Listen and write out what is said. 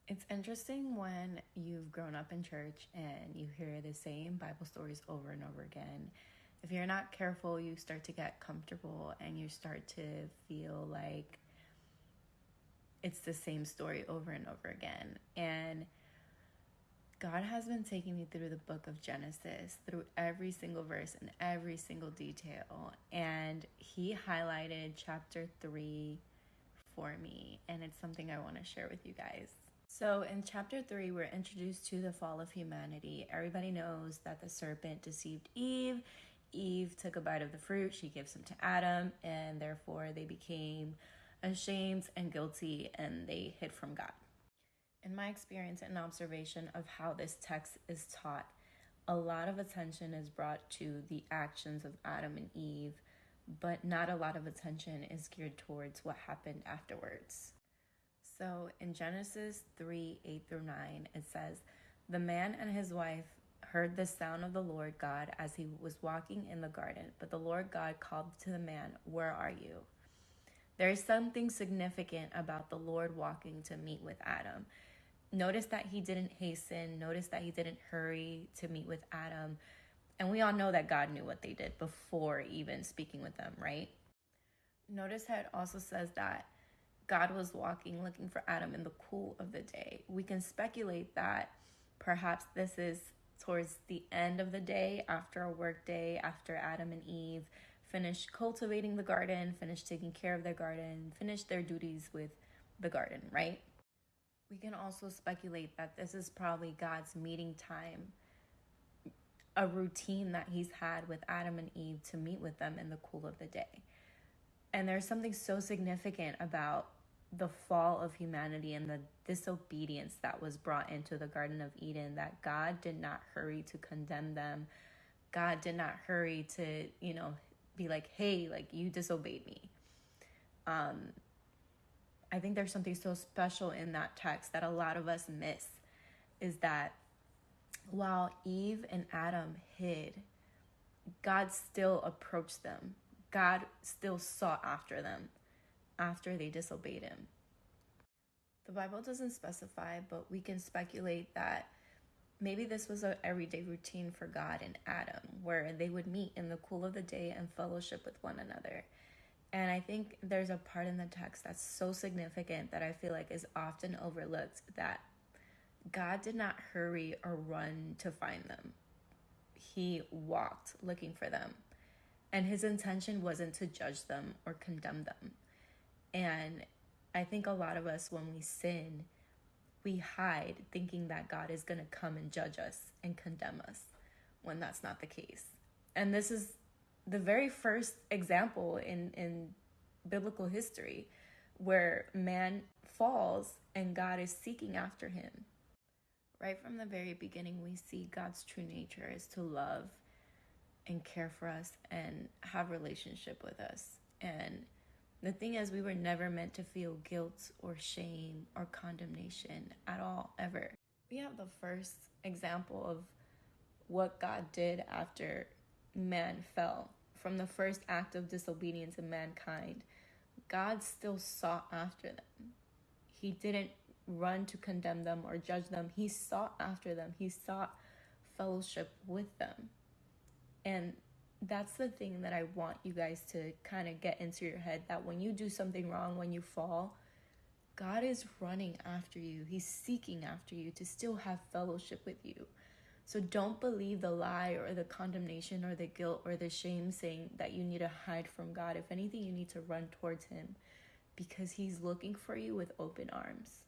It's interesting when you've grown up in church and you hear the same Bible stories over and over again. If you're not careful, you start to get comfortable and you start to feel like it's the same story over and over again. And God has been taking me through the book of Genesis, through every single verse and every single detail. And He highlighted chapter 3 for me. And it's something I want to share with you guys. So in chapter 3, we're introduced to the fall of humanity. Everybody knows that the serpent deceived Eve. Eve took a bite of the fruit. She gives them to Adam, and therefore they became ashamed and guilty, and they hid from God. In my experience and observation of how this text is taught, a lot of attention is brought to the actions of Adam and Eve, but not a lot of attention is geared towards what happened afterwards. So in Genesis 3:8-9, it says, "The man and his wife heard the sound of the Lord God as he was walking in the garden. But the Lord God called to the man, 'Where are you?'" There is something significant about the Lord walking to meet with Adam. Notice that he didn't hasten. Notice that he didn't hurry to meet with Adam. And we all know that God knew what they did before even speaking with them, right? Notice how it also says that God was walking, looking for Adam in the cool of the day. We can speculate that perhaps this is towards the end of the day, after a work day, after Adam and Eve finished cultivating the garden, finished taking care of their garden, finished their duties with the garden, right? We can also speculate that this is probably God's meeting time, a routine that He's had with Adam and Eve to meet with them in the cool of the day. And there's something so significant about the fall of humanity and the disobedience that was brought into the Garden of Eden, that God did not hurry to condemn them. God did not hurry to, be like, hey, like, you disobeyed me. I think there's something so special in that text that a lot of us miss, is that while Eve and Adam hid, God still approached them. God still sought after them after they disobeyed Him. The Bible doesn't specify, but we can speculate that maybe this was an everyday routine for God and Adam, where they would meet in the cool of the day and fellowship with one another. And I think there's a part in the text that's so significant that I feel like is often overlooked, that God did not hurry or run to find them. He walked looking for them. And His intention wasn't to judge them or condemn them. And I think a lot of us, when we sin, we hide thinking that God is going to come and judge us and condemn us, when that's not the case. And this is the very first example in biblical history where man falls and God is seeking after him. Right from the very beginning, we see God's true nature is to love and care for us and have a relationship with us. And the thing is, we were never meant to feel guilt or shame or condemnation at all, ever. We have the first example of what God did after man fell. From the first act of disobedience in mankind, God still sought after them. He didn't run to condemn them or judge them. He sought after them. He sought fellowship with them. And that's the thing that I want you guys to kind of get into your head, that when you do something wrong, when you fall, God is running after you. He's seeking after you to still have fellowship with you. So don't believe the lie or the condemnation or the guilt or the shame saying that you need to hide from God. If anything, you need to run towards Him, because He's looking for you with open arms.